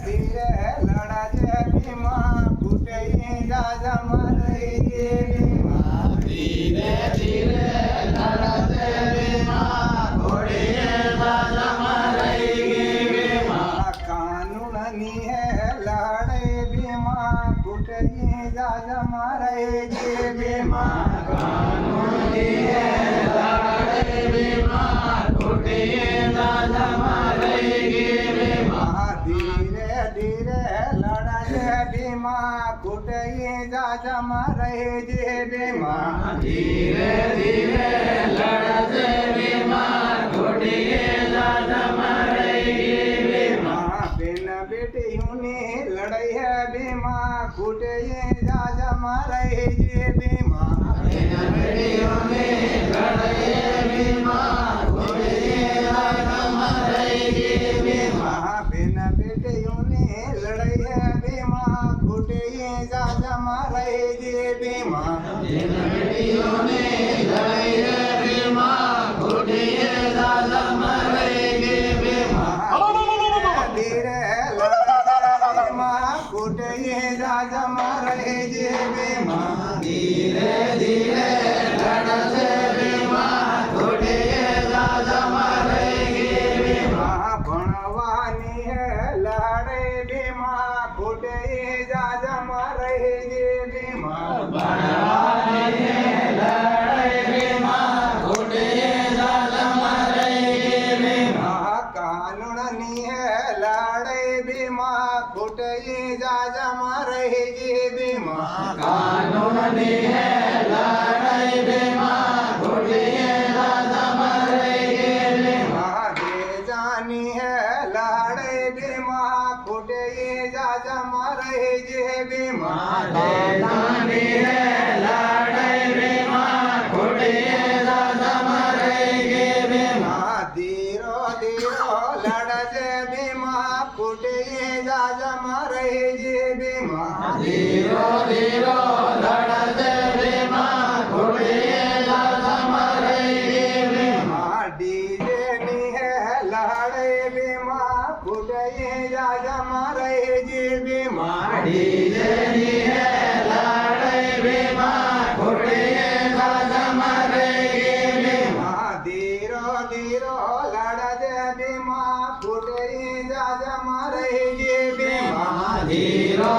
धीरे लड़ा जे भीमा फूटे जा जमारे भीमा धीरे धीरे लड़ा जे भीमा फूटे जा जमारे भीमा कानून नी है लड़े भीमा फूटे जा जमारे भीमा कानून नी है लड़े भीमा फूटे जा जमारे भीमा धीरे धीरे लड़ा जे भीमा फूटे जा जमारे भीमा धीरे धीरे लड़ा जे भीमा फूटे जा जमारे भीमा बिन बेटियों ने लड़ाई है भीमा फूटे जा जमारे भीमा बिन बेटियों ने लड़ाई है भीमा फूटे जा जमारे भीमा बिन बेटियों ने लड़ाई है भीमा फूटे जा जमारे भीमा बिन बेटियों ने लड़ाई है भीमा फूटे जा जमारे भीमा धीरे लड़ा भीमा फूटे जा जमारे भीमा धीरे धीरे लड़ा जे भीमा फूटे जा जमारे भीमा भणवानी है लड़े भीमा फूटे जा जमारे भीमा बनवानी है लड़ाई भीमा फूटे जा जमारे भीमा कानून नी है लड़े भीमा फूटे जा जमारे भीमा कानून नी है लड़ाई भीमा फूटे जा जमारे भीमा दे जानी है लड़े भीमा फूटे जा जमारे भीमा जानी है लड़ाई भीमा फूटे जा जमारे भीमा धीरो धीरो लड़ जे भीमा फूटे जा जमारे भीमा धीरो धीरो लड़ा जे भीमा फूटे जा जमारे भीमा डीजे नी है लड़े भीमा फूटे जा जमारे भीमा डीजे नी है लड़ाई भीमा फूटे जा जमारे भीमा धीरो धीरो लड़ जे भीमा फूटे जा जमारे भीमा धीरो